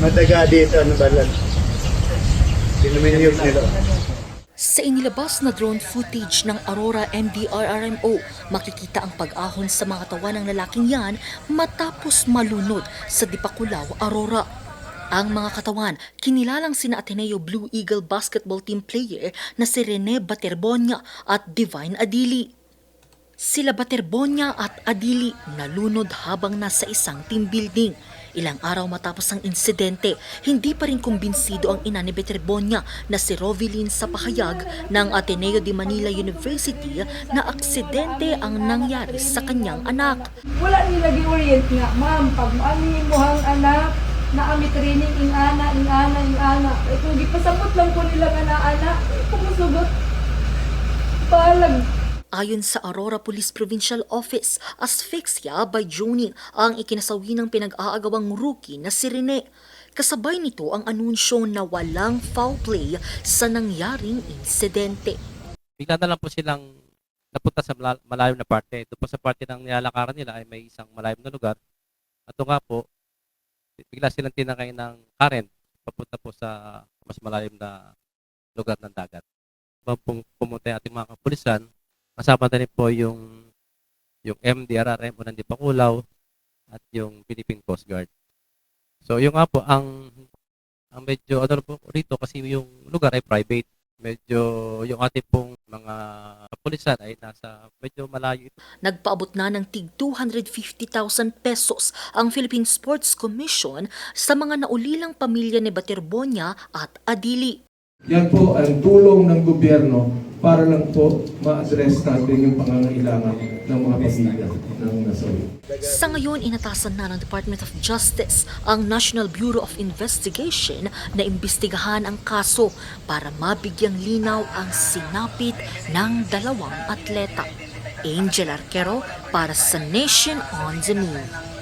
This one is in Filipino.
mataga dito, ano ba lang. Pinuminyog nila. Sa inilabas na drone footage ng Aurora MDRRMO, makikita ang pag-ahon sa mga katawan ng lalaking yan matapos malunod sa Dipakulaw, Aurora. Ang mga katawan, kinilalang sina Ateneo Blue Eagle basketball team player na si Rene Baterbonia at Divine Adili. Sila Baterbonia at Adili nalunod habang nasa isang team building. Ilang araw matapos ang insidente, hindi pa rin kumbinsido ang ina ni Baterbonia na si Rovilyn sa pahayag ng Ateneo de Manila University na aksidente ang nangyari sa kanyang anak. Wala nila gi-orient nga, ma'am, pag maani mo ang anak, naami training ing ana. Kung gipasabot lang po nila nga na ana, kumusugot. Palag. Ayon sa Aurora Police Provincial Office, asphyxia by drowning ang ikinasawi ng pinag-aagawang rookie na si Rene. Kasabay nito ang anunsyo na walang foul play sa nangyaring insidente. Bigla na lang po silang napunta sa malayo na parte. Doon po sa parte ng nilalakaran nila ay may isang malayo na lugar. At ito nga po, bigla silang tinakay ng current papunta po sa mas malalim na lugar ng dagat. Pumunta yung ating mga kapulisan. Kasama na rin po yung MDRRM o ng Dipakulaw at yung Philippine Coast Guard. So yung nga po, ang medyo ano po rito kasi yung lugar ay private. Medyo yung ating pong mga kapulisan ay nasa medyo malayo ito. Nagpaabot na ng tig 250,000 pesos ang Philippine Sports Commission sa mga naulilang pamilya ni Baterbonia at Adili. Yan po ang tulong ng gobyerno para lang po ma-address natin yung pangangailangan ng mga pamilya ng nasawi. Sa ngayon, inatasan na ng Department of Justice ang National Bureau of Investigation na imbestigahan ang kaso para mabigyang linaw ang sinapit ng dalawang atleta. Angel Arquero para sa Nation on the Move.